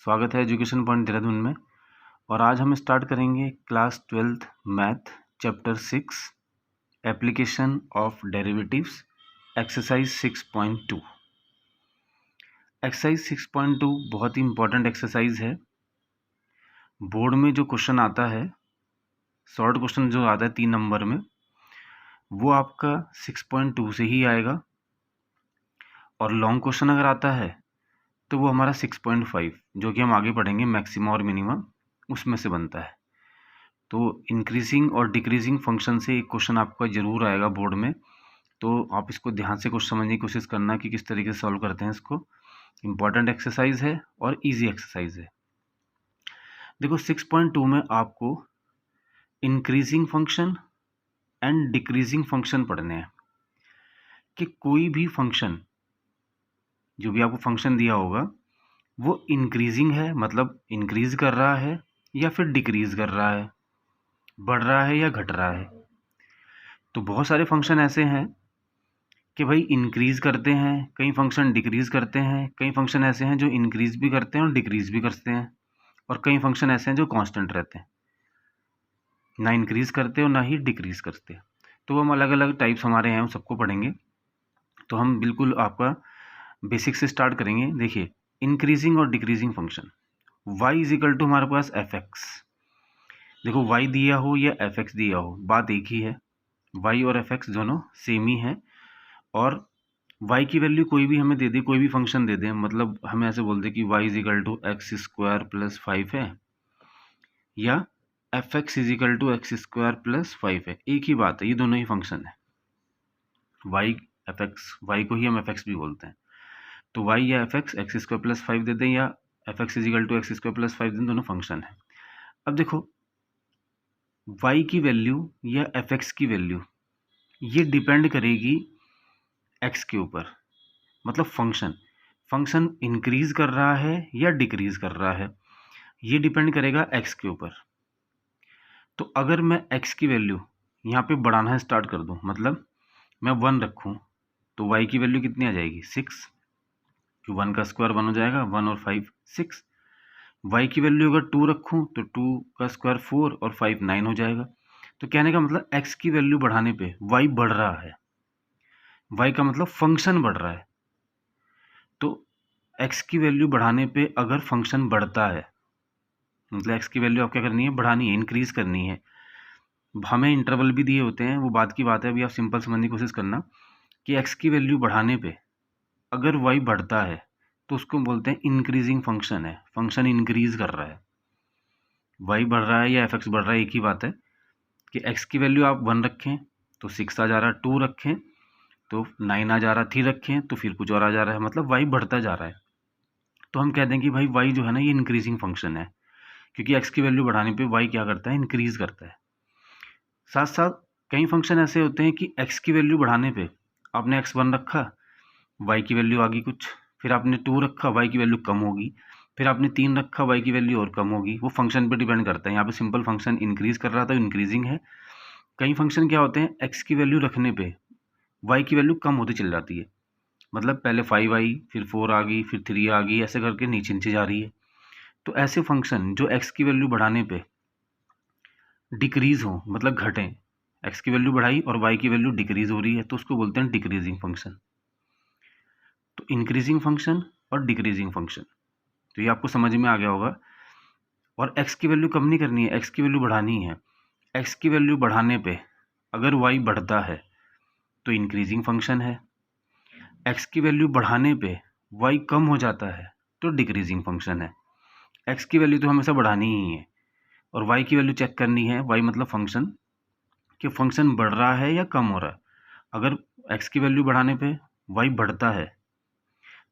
स्वागत है education point Dehradun में। और आज हम स्टार्ट करेंगे class 12th math chapter 6 application of derivatives exercise 6.2। Exercise 6.2 बहुत ही इंपॉर्टेंट एक्सरसाइज है। बोर्ड में जो क्वेश्चन आता है, शॉर्ट क्वेश्चन जो आता है 3 नंबर में, वो आपका 6.2 से ही आएगा। और लॉन्ग क्वेश्चन अगर आता है तो वो हमारा 6.5 जो कि हम आगे पढ़ेंगे मैक्सिमा और मिनिमा, उसमें से बनता है। तो इंक्रीजिंग और डिक्रीजिंग फंक्शन से एक क्वेश्चन आपका जरूर आएगा बोर्ड में, तो आप इसको ध्यान से कुछ समझने की कोशिश करना कि किस तरीके से सॉल्व करते हैं इसको। इम्पॉर्टेंट एक्सरसाइज है और इजी एक्सरसाइज है। देखो 6.2 में आपको increasing function and decreasing function पढ़ने हैं कि कोई भी फंक्शन, जो भी आपको फंक्शन दिया होगा, वो इंक्रीजिंग है मतलब इंक्रीज कर रहा है या फिर डिक्रीज कर रहा है, बढ़ रहा है या घट रहा है। तो बहुत सारे फंक्शन ऐसे हैं कि भाई इंक्रीज करते हैं, कई फंक्शन डिक्रीज करते हैं, कई फंक्शन ऐसे हैं जो इंक्रीज भी करते हैं और डिक्रीज भी करते हैं, और कई फंक्शन ऐसे हैं जो कांस्टेंट रहते हैं, ना इंक्रीज करते और ना ही डिक्रीज करते। तो हम अलग अलग टाइप्स हमारे हैं, हम सबको पढ़ेंगे। तो हम बिल्कुल आपका बेसिक से स्टार्ट करेंगे। देखिए इंक्रीजिंग और decreasing function, y is equal to हमारे पास एफ एक्स। देखो y दिया हो या एफ एक्स दिया हो, बात एक ही है। y और एफ एक्स दोनों सेम ही है। और y की वैल्यू कोई भी हमें दे दे, कोई भी फंक्शन दे दे, मतलब हमें ऐसे बोल दे कि y is equal to x square plus 5 है, या f x is equal to x square plus 5 है, एक ही बात है, ये दोनों ही फंक्शन है। y एफ एक्स, y को ही हम एफ एक्स भी बोलते हैं। तो y या f x x square plus 5 दे दें या f x is equal to x square plus 5 दें, दोनों फंक्शन है। अब देखो y की वैल्यू या एफ एक्स की वैल्यू ये डिपेंड करेगी x के ऊपर, मतलब फंक्शन इंक्रीज कर रहा है या डिक्रीज कर रहा है, ये डिपेंड करेगा x के ऊपर। तो अगर मैं x की वैल्यू यहाँ पे बढ़ाना स्टार्ट कर दूँ, मतलब मैं 1 रखूँ, तो y की वैल्यू कितनी आ जाएगी 6, कि 1 का स्क्वायर 1 हो जाएगा, 1 और 5 6। y की वैल्यू अगर 2 रखूँ तो 2 का स्क्वायर 4 और 5 9 हो जाएगा। तो कहने का मतलब x की वैल्यू बढ़ाने पे y बढ़ रहा है, y का मतलब फंक्शन बढ़ रहा है। तो x की वैल्यू बढ़ाने पे अगर फंक्शन बढ़ता है, मतलब x की वैल्यू आप क्या करनी है, बढ़ानी है, इंक्रीज करनी है। हमें इंटरवल भी दिए होते हैं, वो बात की बात है, अभी आप सिंपल समझने की कोशिश करना कि x की वैल्यू बढ़ाने पे अगर y बढ़ता है तो उसको बोलते हैं इंक्रीजिंग फंक्शन है, फंक्शन इंक्रीज कर रहा है। y बढ़ रहा है या एफ एक्स बढ़ रहा है, एक ही बात है कि x की वैल्यू आप 1 रखें तो 6 आ जा रहा है, 2 रखें तो 9 आ जा रहा है, 3 रखें तो फिर कुछ और आ जा रहा है, मतलब y बढ़ता जा रहा है। तो हम कह दें कि भाई y जो है ना, ये इंक्रीजिंग फंक्शन है, क्योंकि x की वैल्यू बढ़ाने पे y क्या करता है, इंक्रीज करता है। साथ साथ कई फंक्शन ऐसे होते हैं कि x की वैल्यू बढ़ाने पे आपने x1 रखा, y की वैल्यू आ गई कुछ, फिर आपने 2 रखा, y की वैल्यू कम होगी, फिर आपने 3 रखा, y की वैल्यू और कम होगी। वो फंक्शन पे डिपेंड करता है। यहाँ पे सिंपल फंक्शन इंक्रीज कर रहा था, इंक्रीजिंग है। कई फंक्शन क्या होते हैं, x की वैल्यू रखने पे y की वैल्यू कम होती चली जाती है, मतलब पहले 5 आई, फिर 4 आ गई, फिर 3 आ गई, ऐसे करके नीचे नीचे जा रही है। तो ऐसे फंक्शन जो x की वैल्यू बढ़ाने पे डिक्रीज हो, मतलब घटें, x की वैल्यू बढ़ाई और y की वैल्यू डिक्रीज हो रही है, तो उसको बोलते हैं डिक्रीजिंग फंक्शन। तो इंक्रीजिंग फंक्शन और डिक्रीजिंग फंक्शन, तो ये आपको समझ में आ गया होगा। और x की वैल्यू कम नहीं करनी है, x की वैल्यू बढ़ानी है। x की वैल्यू बढ़ाने पे अगर y बढ़ता है तो इंक्रीजिंग फंक्शन है, x की वैल्यू बढ़ाने पे y कम हो जाता है तो डिक्रीजिंग फंक्शन है। x की वैल्यू तो हमेशा बढ़ानी ही है और y की वैल्यू चेक करनी है, y मतलब फंक्शन, कि फंक्शन बढ़ रहा है या कम हो रहा है। अगर x की वैल्यू बढ़ाने पे y बढ़ता है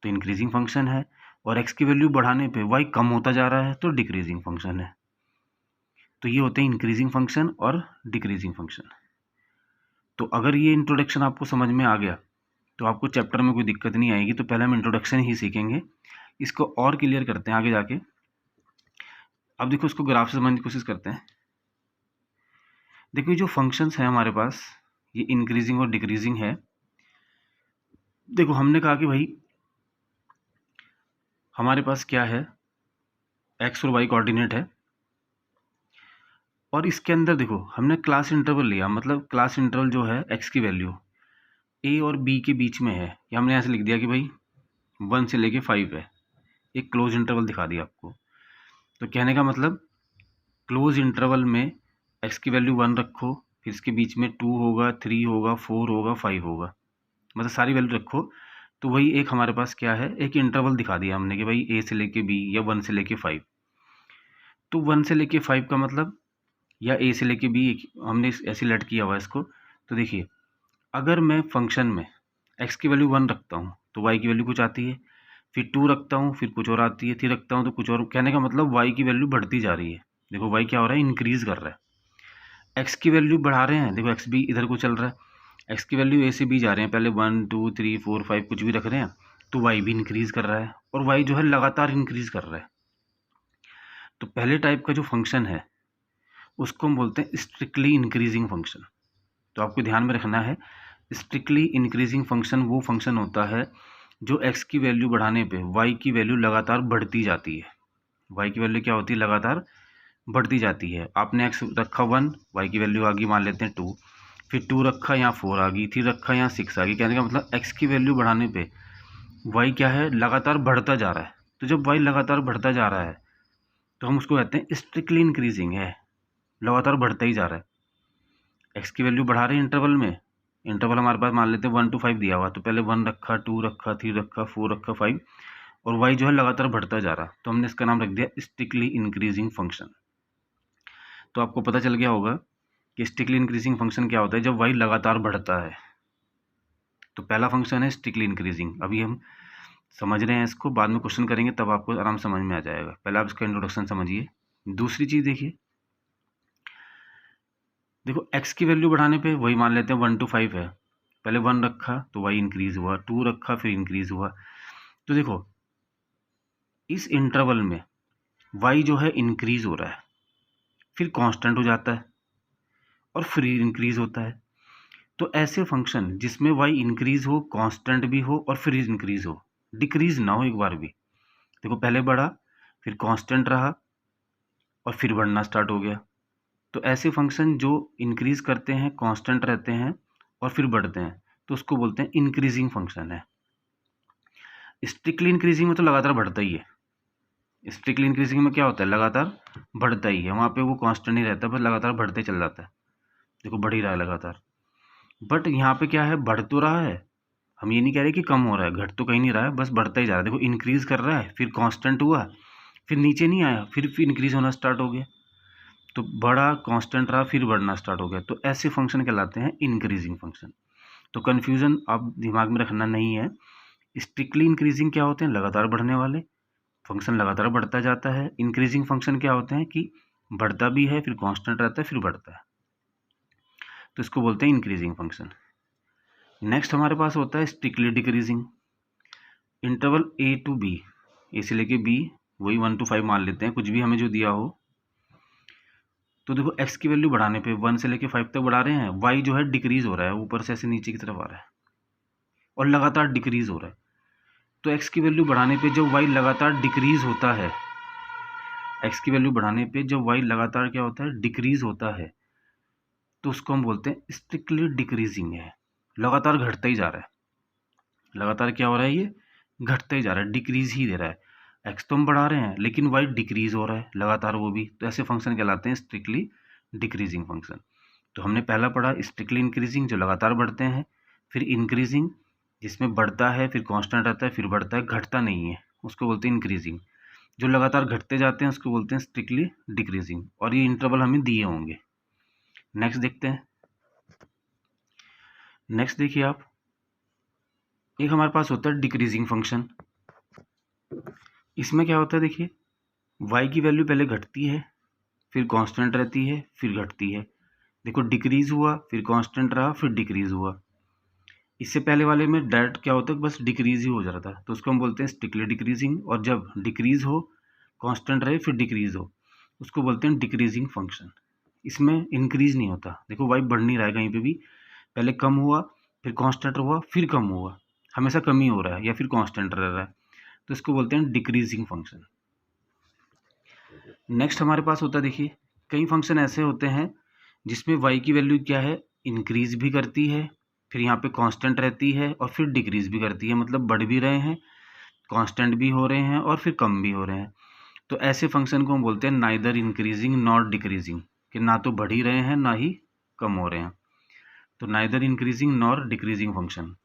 तो इंक्रीजिंग फंक्शन है, और x की वैल्यू बढ़ाने पे y कम होता जा रहा है तो डिक्रीजिंग फंक्शन है। तो ये होते हैं इंक्रीजिंग फंक्शन और डिक्रीजिंग फंक्शन। तो अगर ये इंट्रोडक्शन आपको समझ में आ गया तो आपको चैप्टर में कोई दिक्कत नहीं आएगी। तो पहले हम इंट्रोडक्शन ही सीखेंगे, इसको और क्लियर करते हैं आगे जाके। अब देखो इसको ग्राफ से समझने की कोशिश करते हैं। देखो ये जो फंक्शंस हैं हमारे पास, ये इंक्रीजिंग और डिक्रीजिंग है। देखो हमने कहा कि भाई हमारे पास क्या है, एक्स और वाई कोऑर्डिनेट है। और इसके अंदर देखो हमने क्लास इंटरवल लिया, मतलब क्लास इंटरवल जो है एक्स की वैल्यू ए और बी के बीच में है, या हमने ऐसे लिख दिया कि भाई 1 से लेके 5 है, एक क्लोज इंटरवल दिखा दिया आपको। तो कहने का मतलब क्लोज इंटरवल में एक्स की वैल्यू 1 रखो, फिर इसके बीच में 2 होगा, 3 होगा, 4 होगा, 5 होगा, मतलब सारी वैल्यू रखो। तो वही एक हमारे पास क्या है, एक इंटरवल दिखा दिया हमने कि भाई ए से लेके बी या 1 से लेके 5। तो 1 से लेके 5 का मतलब, या ए से लेके बी, हमने ऐसे लेट किया हुआ है इसको। तो देखिए अगर मैं फंक्शन में एक्स की वैल्यू 1 रखता हूँ तो वाई की वैल्यू कुछ आती है, फिर 2 रखता हूँ फिर कुछ और आती है, 3 रखता हूँ तो कुछ और। कहने का मतलब वाई की वैल्यू बढ़ती जा रही है। देखो वाई क्या हो रहा है, इंक्रीज़ कर रहा है। एक्स की वैल्यू बढ़ा रहे हैं, देखो एक्स भी इधर को चल रहा है, एक्स की वैल्यू ए से बी जा रहे हैं, पहले 1 2 3 4 5 कुछ भी रख रहे हैं, तो वाई भी इंक्रीज़ कर रहा है, और वाई जो है लगातार इंक्रीज़ कर रहा है। तो पहले टाइप का जो फंक्शन है उसको हम बोलते हैं स्ट्रिक्टली इंक्रीजिंग फंक्शन। तो आपको ध्यान में रखना है, स्ट्रिक्टली इंक्रीजिंग फंक्शन वो फंक्शन होता है जो एक्स की वैल्यू बढ़ाने पे वाई की वैल्यू लगातार बढ़ती जाती है। वाई की वैल्यू क्या होती है, लगातार बढ़ती जाती है। आपने एक्स रखा 1, वाई की वैल्यू आ गई मान लेते हैं 2, फिर 2 रखा यहाँ 4 आ गई, 3 रखा यहाँ 6 आ गई। कहने का मतलब एक्स की वैल्यू बढ़ाने पे वाई क्या है, लगातार बढ़ता जा रहा है। तो जब वाई लगातार बढ़ता जा रहा है तो हम उसको कहते हैं स्ट्रिक्टली इंक्रीजिंग है, लगातार बढ़ता ही जा रहा है। एक्स की वैल्यू बढ़ा रहे हैं इंटरवल में, इंटरवल हमारे पास मान लेते हैं 1 to 5 दिया हुआ, तो पहले 1 रखा, 2 रखा, 3 रखा, 4 रखा, 5, और वाई जो है लगातार बढ़ता जा रहा, तो हमने इसका नाम रख दिया स्ट्रिक्टली इंक्रीजिंग फंक्शन। तो आपको पता चल गया होगा कि स्ट्रिक्टली इंक्रीजिंग फंक्शन क्या होता है, जब वाई लगातार बढ़ता है। तो पहला फंक्शन है स्ट्रिक्टली इंक्रीजिंग। अभी हम समझ रहे हैं इसको, बाद में क्वेश्चन करेंगे तब आपको आराम समझ में आ जाएगा, पहले आप इसका इंट्रोडक्शन समझिए। दूसरी चीज़ देखिए, देखो एक्स की वैल्यू बढ़ाने पे वही मान लेते हैं 1 to 5 है, पहले 1 रखा तो वाई इंक्रीज हुआ, 2 रखा फिर इंक्रीज हुआ। तो देखो इस इंटरवल में वाई जो है इंक्रीज हो रहा है, फिर कांस्टेंट हो जाता है, और फिर इंक्रीज होता है। तो ऐसे फंक्शन जिसमें वाई इंक्रीज हो, कांस्टेंट भी हो और फिर इंक्रीज हो, डिक्रीज ना हो एक बार भी। देखो पहले बढ़ा, फिर कांस्टेंट रहा, और फिर बढ़ना स्टार्ट हो गया। तो ऐसे फंक्शन जो इंक्रीज करते हैं, कांस्टेंट रहते हैं और फिर बढ़ते हैं, तो उसको बोलते हैं इंक्रीजिंग फंक्शन है। स्ट्रिक्टली इंक्रीजिंग में तो लगातार बढ़ता ही है, स्ट्रिक्टली इंक्रीजिंग में क्या होता है, लगातार बढ़ता ही है, वहाँ पे वो कांस्टेंट नहीं रहता, बस लगातार बढ़ते चल जाता है। देखो बढ़ ही रहा है लगातार। बट यहाँ पे क्या है, बढ़ तो रहा है, हम ये नहीं कह रहे कि कम हो रहा है, घट तो कहीं नहीं रहा है, बस बढ़ता ही जा रहा है। देखो इंक्रीज कर रहा है, फिर कांस्टेंट हुआ, फिर नीचे नहीं आया, फिर इंक्रीज होना स्टार्ट हो गया, तो बढ़ा, कांस्टेंट रहा, फिर बढ़ना स्टार्ट हो गया। तो ऐसे फंक्शन कहलाते हैं इंक्रीजिंग फंक्शन। तो कन्फ्यूजन आप दिमाग में रखना नहीं है। स्ट्रिक्टली इंक्रीजिंग क्या होते हैं, लगातार बढ़ने वाले फंक्शन, लगातार बढ़ता जाता है। इंक्रीजिंग फंक्शन क्या होते हैं कि बढ़ता भी है, फिर कांस्टेंट रहता है, फिर बढ़ता है, तो इसको बोलते हैं इंक्रीजिंग फंक्शन। नेक्स्ट हमारे पास होता है strictly decreasing. Interval A to B, A से लेके बी, वही 1 to 5 मान लेते हैं, कुछ भी हमें जो दिया हो। तो देखो एक्स की वैल्यू बढ़ाने पे 1 से लेके 5 तक बढ़ा रहे हैं, वाई जो है डिक्रीज हो रहा है, ऊपर से ऐसे नीचे की तरफ आ रहा है और लगातार डिक्रीज हो रहा है। तो एक्स की वैल्यू बढ़ाने पे जब वाई लगातार डिक्रीज होता है, एक्स की वैल्यू बढ़ाने पे जब वाई लगातार क्या होता है, डिक्रीज होता है, तो उसको हम बोलते हैं स्ट्रिक्टली डिक्रीजिंग है, लगातार घटता ही जा रहा है। लगातार क्या हो रहा है, ये घटता ही जा रहा है, डिक्रीज ही दे रहा है। एक्स तो हम बढ़ा रहे हैं लेकिन वाई डिक्रीज हो रहा है लगातार वो भी, तो ऐसे फंक्शन कहलाते हैं स्ट्रिक्टली डिक्रीजिंग फंक्शन। तो हमने पहला पढ़ा स्ट्रिक्टली इंक्रीजिंग जो लगातार बढ़ते हैं, फिर इंक्रीजिंग जिसमें बढ़ता है, फिर कांस्टेंट रहता है, फिर बढ़ता है, घटता नहीं है, उसको बोलते हैं इंक्रीजिंग। जो लगातार घटते जाते हैं उसको बोलते हैं स्ट्रिक्टली डिक्रीजिंग, और ये इंटरवल हमें दिए होंगे। नेक्स्ट देखते हैं। नेक्स्ट देखिए आप, एक हमारे पास होता है डिक्रीजिंग फंक्शन। इसमें क्या होता है, देखिए वाई की वैल्यू पहले घटती है, फिर कांस्टेंट रहती है, फिर घटती है। देखो डिक्रीज हुआ, फिर कांस्टेंट रहा, फिर डिक्रीज हुआ। इससे पहले वाले में डायरेक्ट क्या होता है, बस डिक्रीज ही हो जाता था, तो उसको हम बोलते हैं स्ट्रिक्टली डिक्रीजिंग। और जब डिक्रीज हो, कांस्टेंट रहे, फिर डिक्रीज हो, उसको बोलते हैं डिक्रीजिंग फंक्शन। इसमें इंक्रीज नहीं होता, देखो वाई बढ़ नहीं रहा है कहीं पे भी, पहले कम हुआ, फिर कांस्टेंट हुआ, फिर कम हुआ, हमेशा कम ही हो रहा है या फिर कांस्टेंट रह रहा है, तो इसको बोलते हैं डिक्रीजिंग फंक्शन। नेक्स्ट हमारे पास होता है, देखिए कई फंक्शन ऐसे होते हैं जिसमें y की वैल्यू क्या है, इंक्रीज भी करती है, फिर यहाँ पे कांस्टेंट रहती है और फिर डिक्रीज भी करती है, मतलब बढ़ भी रहे हैं, कांस्टेंट भी हो रहे हैं और फिर कम भी हो रहे हैं। तो ऐसे फंक्शन को हम बोलते हैं नाइदर इंक्रीजिंग नॉट डिक्रीजिंग, कि ना तो बढ़ ही रहे हैं ना ही कम हो रहे हैं। तो neither increasing nor decreasing function.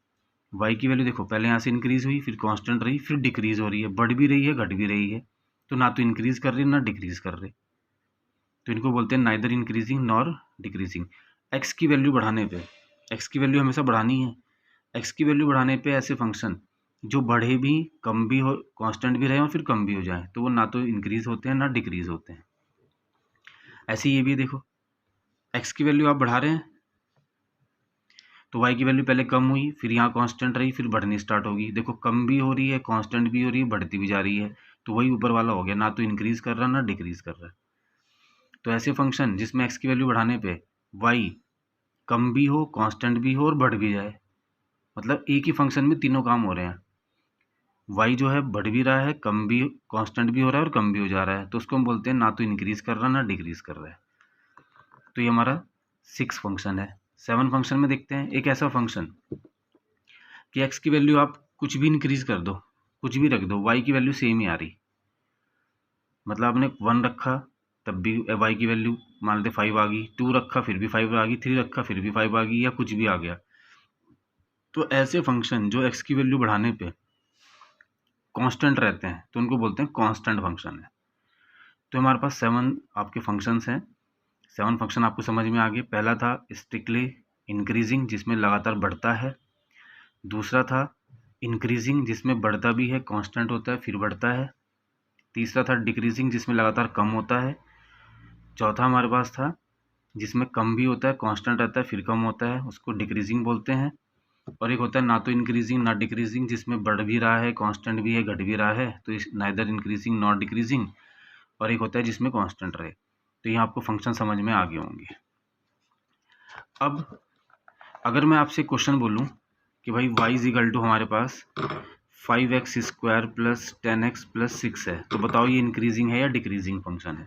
y की वैल्यू देखो पहले यहाँ से इंक्रीज हुई, फिर कांस्टेंट रही, फिर डिक्रीज हो रही है, बढ़ भी रही है घट भी रही है, तो ना तो इंक्रीज कर रही है ना डिक्रीज कर रहे, तो इनको बोलते हैं neither increasing nor decreasing. x की वैल्यू बढ़ाने पे, x की वैल्यू हमेशा बढ़ानी है, x की वैल्यू बढ़ाने पे ऐसे फंक्शन जो बढ़े भी, कम भी हो, कांस्टेंट भी रहे और फिर कम भी हो जाए, तो वो ना तो इंक्रीज होते हैं ना डिक्रीज होते हैं। ऐसे ये भी देखो, x की वैल्यू आप बढ़ा रहे हैं तो y की वैल्यू पहले कम हुई, फिर यहाँ कांस्टेंट रही, फिर बढ़नी स्टार्ट होगी, देखो कम भी हो रही है, कांस्टेंट भी हो रही है, बढ़ती भी जा रही है, तो वही ऊपर वाला हो गया, ना तो इंक्रीज कर रहा ना डिक्रीज कर रहा है। तो ऐसे फंक्शन जिसमें x की वैल्यू बढ़ाने पे y कम भी हो, कांस्टेंट भी हो और बढ़ भी जाए, मतलब एक ही फंक्शन में तीनों काम हो रहे हैं, y जो है बढ़ भी रहा है, कम भी, कांस्टेंट भी हो रहा है और कम भी हो जा रहा है, तो उसको हम बोलते हैं ना तो इंक्रीज कर रहा ना डिक्रीज कर रहा है। तो ये हमारा 6 फंक्शन है। 7 फंक्शन में देखते हैं एक ऐसा फंक्शन कि x की वैल्यू आप कुछ भी इंक्रीज कर दो, कुछ भी रख दो, y की वैल्यू सेम ही आ रही, मतलब आपने 1 रखा तब भी y की वैल्यू मान लेते 5 आ गई, 2 रखा फिर भी 5 आ गई, 3 रखा फिर भी 5 आ गई, या कुछ भी आ गया। तो ऐसे फंक्शन जो x की वैल्यू बढ़ाने पे कांस्टेंट रहते हैं तो उनको बोलते हैं कांस्टेंट फंक्शन है। तो हमारे पास 7 आपके फंक्शंस हैं। 7 फंक्शन आपको समझ में आ गए। पहला था स्ट्रिक्टली इंक्रीजिंग, जिसमें लगातार बढ़ता है। दूसरा था इंक्रीजिंग, जिसमें बढ़ता भी है, कांस्टेंट होता है फिर बढ़ता है। तीसरा था डिक्रीजिंग, जिसमें लगातार कम होता है। चौथा हमारे पास था जिसमें कम भी होता है, कांस्टेंट रहता है फिर कम होता है, उसको डिक्रीजिंग बोलते हैं। और एक होता है ना तो इंक्रीजिंग ना डिक्रीजिंग, जिसमें बढ़ भी रहा है, कांस्टेंट भी है, घट भी रहा है, तो इस नाइदर इंक्रीजिंग नॉट डिक्रीजिंग। और एक होता है जिसमें कांस्टेंट रहे। तो ये आपको फंक्शन समझ में आ गए होंगे। अब अगर मैं आपसे क्वेश्चन बोलूं कि भाई y इज इक्वल टू हमारे पास 5x square plus 10x plus 6 है, तो बताओ ये इंक्रीजिंग है या डिक्रीजिंग फंक्शन है।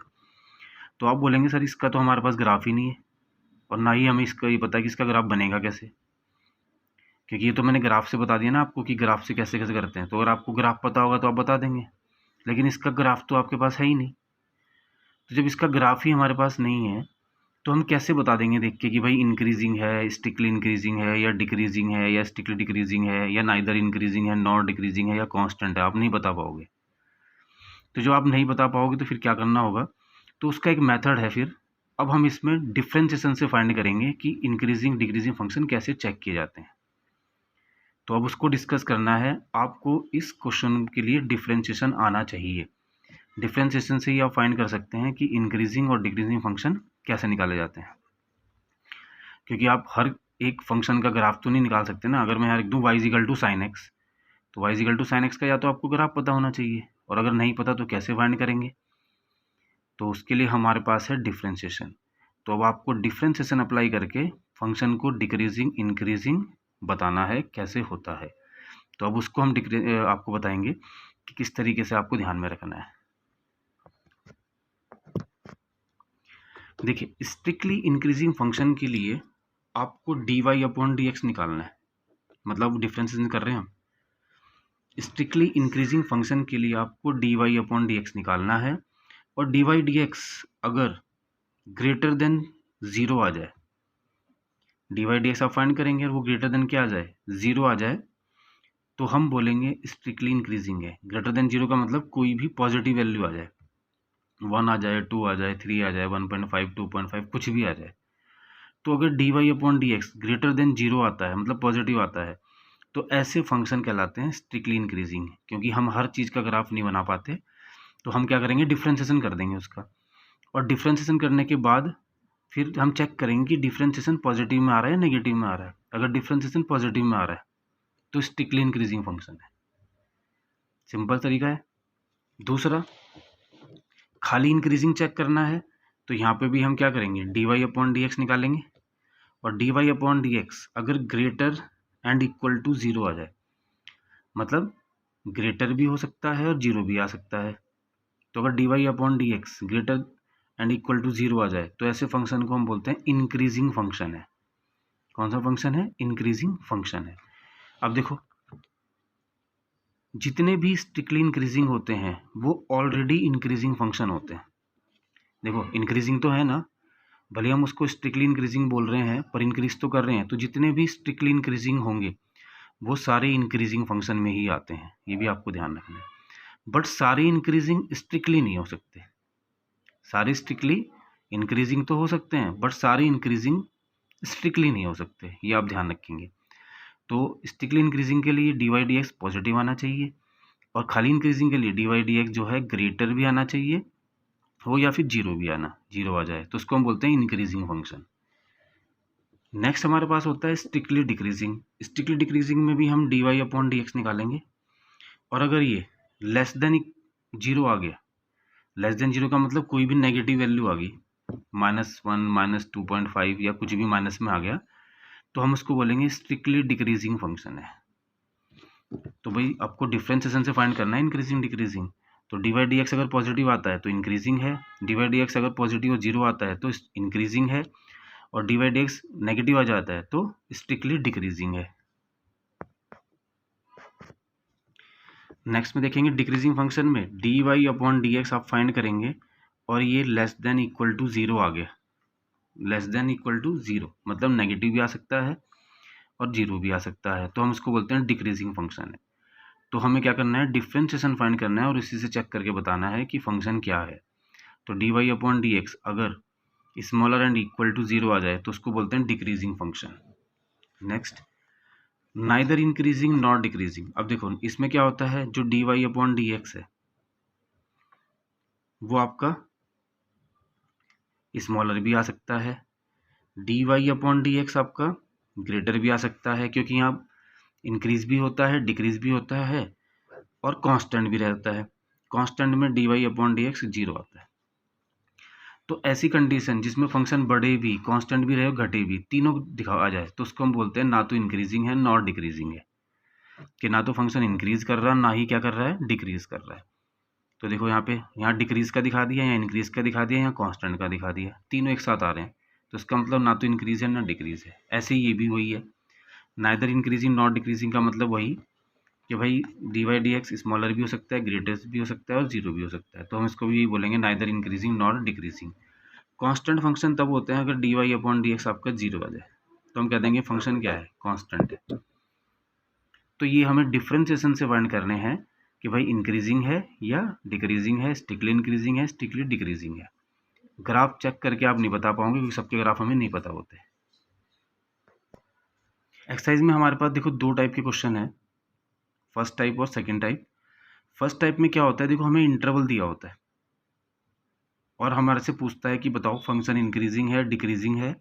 तो आप बोलेंगे सर इसका तो हमारे पास ग्राफ ही नहीं है और ना ही हमें इसका ये पता है कि इसका ग्राफ बनेगा कैसे, क्योंकि ये तो मैंने ग्राफ से बता दिया ना आपको कि ग्राफ से कैसे कैसे करते हैं। तो अगर आपको ग्राफ पता होगा तो आप बता देंगे, लेकिन इसका ग्राफ तो आपके पास है ही नहीं। तो जब इसका ग्राफ ही हमारे पास नहीं है तो हम कैसे बता देंगे देख के कि भाई इंक्रीजिंग है, स्टिकली इंक्रीजिंग है, या डिक्रीजिंग है, या स्टिकली डिक्रीजिंग है, या नाइदर इंक्रीजिंग है नॉट डिक्रीजिंग है, या कांस्टेंट है, आप नहीं बता पाओगे। तो जो आप नहीं बता पाओगे तो फिर क्या करना होगा, तो उसका एक मेथड है फिर। अब हम इसमें डिफ्रेंशिएशन से फाइंड करेंगे कि इंक्रीजिंग डिक्रीजिंग फंक्शन कैसे चेक किए जाते हैं। तो अब उसको डिस्कस करना है आपको। इस क्वेश्चन के लिए डिफ्रेंशिएशन आना चाहिए। डिफ्रेंशिएशन से ही आप फाइंड कर सकते हैं कि इंक्रीजिंग और डिक्रीजिंग फंक्शन कैसे निकाले जाते हैं, क्योंकि आप हर एक फंक्शन का ग्राफ तो नहीं निकाल सकते ना। अगर मैं लिख दूँ y equal to sine x, तो y equal to sine x का या तो आपको ग्राफ पता होना चाहिए, और अगर नहीं पता तो कैसे फाइंड करेंगे। तो उसके लिए हमारे पास है डिफ्रेंशिएशन। तो अब आपको डिफ्रेंशिएशन अप्लाई करके फंक्शन को डिक्रीजिंग इंक्रीजिंग बताना है कैसे होता है। तो अब उसको हम आपको बताएंगे कि किस तरीके से आपको ध्यान में रखना है। देखिए स्ट्रिक्टली इंक्रीजिंग फंक्शन के लिए आपको dy अपॉन dx निकालना है, मतलब डिफ्रेंशिएशन कर रहे हैं हम। स्ट्रिक्टली इंक्रीजिंग फंक्शन के लिए आपको dy अपॉन dx निकालना है, और dy dx अगर ग्रेटर देन 0 आ जाए, dy dx आप फाइंड करेंगे और वो ग्रेटर देन क्या आ जाए, 0 आ जाए, तो हम बोलेंगे स्ट्रिक्टली इंक्रीजिंग है। ग्रेटर देन 0 का मतलब कोई भी पॉजिटिव वैल्यू आ जाए, 1 आ जाए, 2 आ जाए, 3 आ जाए, 1.5 2.5 कुछ भी आ जाए। तो अगर dy upon dx greater than 0 आता है, मतलब पॉजिटिव आता है, तो ऐसे फंक्शन कहलाते हैं स्ट्रिक्टली इंक्रीजिंग। क्योंकि हम हर चीज़ का ग्राफ नहीं बना पाते, तो हम क्या करेंगे, डिफ्रेंशिएशन कर देंगे उसका। और डिफ्रेंशिएशन करने के बाद फिर हम चेक करेंगे कि डिफ्रेंशिएशन पॉजिटिव में आ रहा है या नेगेटिव में आ रहा है। अगर डिफ्रेंशिएशन पॉजिटिव में आ रहा है तो स्ट्रिक्टली इंक्रीजिंग फंक्शन है। सिंपल तरीका है। दूसरा, खाली इंक्रीजिंग चेक करना है, तो यहाँ पे भी हम क्या करेंगे, dy अपॉन dx निकालेंगे, और dy अपॉन dx अगर ग्रेटर एंड इक्वल टू 0 आ जाए, मतलब ग्रेटर भी हो सकता है और 0 भी आ सकता है, तो अगर d y upon d x greater and equal to 0 आ जाए तो ऐसे फंक्शन को हम बोलते हैं इंक्रीजिंग फंक्शन है। कौन सा फंक्शन है? इंक्रीजिंग फंक्शन है। अब देखो, जितने भी स्ट्रिक्टली इंक्रीजिंग होते हैं वो ऑलरेडी इंक्रीजिंग फंक्शन होते हैं। देखो इंक्रीजिंग तो है ना, भले हम उसको स्ट्रिक्टली इंक्रीजिंग बोल रहे हैं पर इंक्रीज तो कर रहे हैं, तो जितने भी स्ट्रिक्टली इंक्रीजिंग होंगे वो सारे इंक्रीजिंग फंक्शन में ही आते हैं, ये भी आपको ध्यान रखना है। बट सारे इंक्रीजिंग स्ट्रिक्टली नहीं हो सकते, सारे स्ट्रिक्टली इंक्रीजिंग तो हो सकते हैं बट सारे इंक्रीजिंग स्ट्रिक्टली नहीं हो सकते, ये आप ध्यान रखेंगे। तो स्ट्रिक्टली इंक्रीजिंग के लिए d y d x positive आना चाहिए और खाली इंक्रीजिंग के लिए डी वाई डी एक्स जो है ग्रेटर भी आना चाहिए हो या फिर जीरो भी आना, जीरो आ जाए तो उसको हम बोलते हैं इंक्रीजिंग फंक्शन। नेक्स्ट हमारे पास होता है स्ट्रिक्टली डिक्रीजिंग। स्ट्रिक्टली डिक्रीजिंग में भी हम d y upon d x निकालेंगे और अगर ये लेस देन जीरो आ गया, लेस देन जीरो का मतलब कोई भी नेगेटिव वैल्यू आ गई, -1 -2.5 या कुछ भी माइनस में आ गया, तो हम उसको बोलेंगे स्ट्रिक्टली डिक्रीजिंग फंक्शन है। तो भाई आपको डिफरेंशिएशन से फाइंड करना है इंक्रीजिंग डिक्रीजिंग। तो डी वाई डी एक्स अगर पॉजिटिव आता है तो इंक्रीजिंग है, डी वाई डी एक्स अगर पॉजिटिव और जीरो आता है तो इंक्रीजिंग है, और d y d x negative आ जाता है तो स्ट्रिक्टली डिक्रीजिंग है। नेक्स्ट में देखेंगे डिक्रीजिंग फंक्शन में d y upon d x आप फाइंड करेंगे और ये less than equal to zero आ गया, less than equal to zero मतलब नेगेटिव भी आ सकता है और जीरो भी आ सकता है, तो हम उसको बोलते हैं डिक्रीजिंग फंक्शन है। तो हमें क्या करना है, डिफरेंशिएशन फाइंड करना है और इसी से चेक करके बताना है कि फंक्शन क्या है। तो d y upon d x अगर smaller and equal to zero आ जाए तो उसको बोलते हैं decreasing function. Next neither increasing not decreasing. अब देखो इसमें क्या होता है, जो d y upon d x है वो आपका स्मॉलर भी आ सकता है, d y upon d x आपका ग्रेटर भी आ सकता है, क्योंकि यहाँ इंक्रीज भी होता है डिक्रीज भी होता है और कांस्टेंट भी रहता है। कांस्टेंट में d y upon d x zero आता है। तो ऐसी कंडीशन जिसमें फंक्शन बढ़े भी, कांस्टेंट भी रहे, घटे भी, तीनों दिखा आ जाए तो उसको हम बोलते हैं ना तो इंक्रीजिंग है नॉट डिक्रीजिंग है, कि ना तो फंक्शन इंक्रीज कर रहा है ना ही क्या कर रहा है, डिक्रीज कर रहा है। तो देखो यहाँ पे, यहाँ डिक्रीज का दिखा दिया, यहाँ इंक्रीज का दिखा दिया, यहाँ कांस्टेंट का दिखा दिया, तीनों एक साथ आ रहे हैं तो इसका मतलब ना तो इंक्रीज है ना डिक्रीज है। ऐसे ही ये भी वही है, नाइदर इंक्रीजिंग नॉट डिक्रीजिंग का मतलब वही कि भाई d y d x smaller भी हो सकता है, ग्रेटर भी हो सकता है और जीरो भी हो सकता है, तो हम इसको भी यही बोलेंगे neither increasing not decreasing. Constant function तब होते हैं अगर d y upon d x आपका जीरो आ जाए, तो हम कह देंगे फंक्शन क्या है, कांस्टेंट है। तो ये हमें डिफरेंशिएशन से फाइंड करने हैं कि भाई इंक्रीजिंग है या डिक्रीजिंग है, स्ट्रिक्टली इंक्रीजिंग है, स्ट्रिक्टली डिक्रीजिंग है। ग्राफ चेक करके आप नहीं बता पाओगे क्योंकि सबके ग्राफ हमें नहीं पता होते। एक्सरसाइज में हमारे पास देखो दो टाइप के क्वेश्चन है, फर्स्ट टाइप और सेकेंड टाइप। फर्स्ट टाइप में क्या होता है, देखो हमें इंटरवल दिया होता है और हमारे से पूछता है कि बताओ फंक्शन इंक्रीजिंग है डिक्रीजिंग है,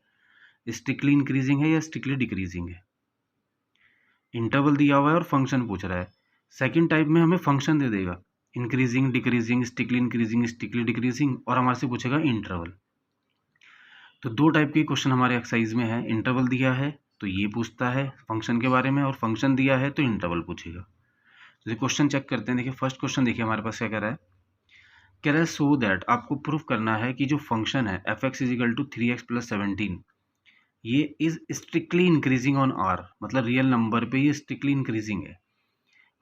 स्ट्रिक्टली इंक्रीजिंग है या स्ट्रिक्टली डिक्रीजिंग है। इंटरवल दिया हुआ है और फंक्शन पूछ रहा है। सेकंड टाइप में हमें फंक्शन दे देगा, increasing decreasing strictly increasing strictly decreasing, और हमारे से पूछेगा इंटरवल। तो दो टाइप के क्वेश्चन हमारे एक्सरसाइज में है, इंटरवल दिया है तो ये पूछता है फंक्शन के बारे में, और फंक्शन दिया है तो इंटरवल पूछेगा। तो क्वेश्चन चेक करते हैं। देखिए फर्स्ट क्वेश्चन देखिए हमारे पास क्या कह रहा है सो दैट, आपको प्रूफ करना है कि जो फंक्शन है f x is equal to 3x + 17 ये is strictly increasing on R, मतलब रियल नंबर पे ये स्ट्रिक्टली इंक्रीजिंग है।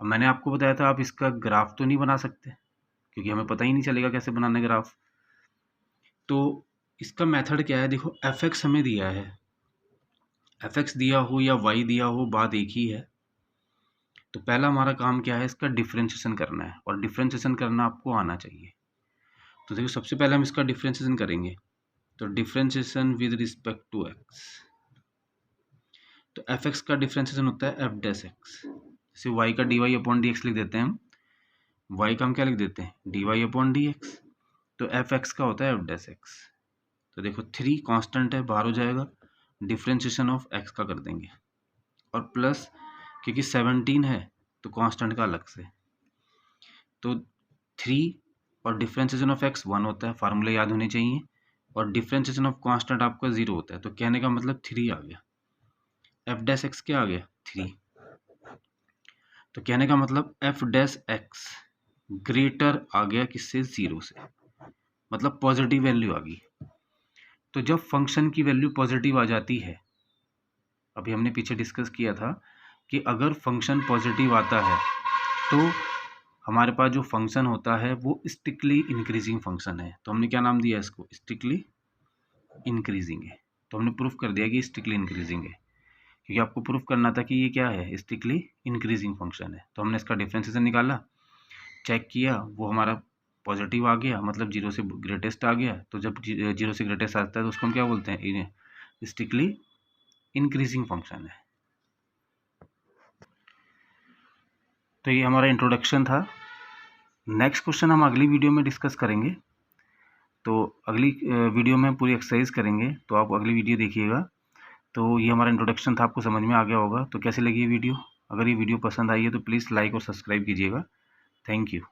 अब मैंने आपको बताया था आप इसका ग्राफ तो नहीं बना सकते क्योंकि हमें पता ही नहीं चलेगा कैसे बनाना ग्राफ। तो इसका मेथड क्या है, देखो एफ एक्स हमें दिया है, एफ एक्स दिया हो या वाई दिया हो बात एक ही है। तो पहला हमारा काम क्या है, इसका डिफ्रेंशिएशन करना है, और डिफ्रेंशिएशन करना आपको आना चाहिए। तो देखो सबसे पहले हम इसका डिफ्रेंशिएशन करेंगे, तो differentiation with respect to x, तो एफ एक्स का डिफ्रेंशिएशन होता है एफ डैश एक्स। जैसे वाई का d y upon d x लिख देते हैं हम, वाई का हम क्या लिख देते हैं d y upon d x, तो एफ एक्स का होता है एफ डैश एक्स। तो देखो 3 कांस्टेंट है बाहर हो जाएगा, डिफ्रेंशिएशन ऑफ एक्स का कर देंगे, और प्लस क्योंकि 17 है तो कांस्टेंट का अलग से, तो 3 और डिफ्रेंशिएशन ऑफ एक्स 1 होता है, फार्मूला याद होने चाहिए, और डिफ्रेंशिएशन ऑफ कांस्टेंट आपका 0 होता है। तो कहने का मतलब 3 आ गया, एफ डैश एक्स क्या आ गया 3, तो कहने का मतलब एफ डैश एक्स ग्रेटर आ गया किससे, 0 से, मतलब पॉजिटिव वैल्यू आ गई। तो जब फंक्शन की वैल्यू पॉजिटिव आ जाती है, अभी हमने पीछे डिस्कस किया था कि अगर फंक्शन पॉजिटिव आता है तो हमारे पास जो फंक्शन होता है वो स्ट्रिक्टली इंक्रीजिंग फंक्शन है। तो हमने क्या नाम दिया इसको, स्ट्रिक्टली इंक्रीजिंग है। तो हमने प्रूफ कर दिया कि स्ट्रिक्टली इंक्रीजिंग है, क्योंकि आपको प्रूफ करना था कि ये क्या है, स्ट्रिक्टली इंक्रीजिंग फंक्शन है। तो हमने इसका डिफरेंशिएशन निकाला, चेक किया, वो हमारा पॉजिटिव आ गया, मतलब 0 से ग्रेटेस्ट आ गया। तो जब 0 से ग्रेटेस्ट आता है तो उसको हम क्या बोलते हैं, स्ट्रिक्टली इंक्रीजिंग फंक्शन है। तो ये हमारा इंट्रोडक्शन था। नेक्स्ट क्वेश्चन हम अगली वीडियो में डिस्कस करेंगे। तो अगली वीडियो में पूरी एक्सरसाइज करेंगे, तो आप अगली वीडियो देखिएगा। तो ये हमारा इंट्रोडक्शन था, आपको समझ में आ गया होगा। तो कैसी लगी ये वीडियो? अगर ये वीडियो पसंद आई है तो प्लीज़ लाइक और सब्सक्राइब कीजिएगा। Thank you.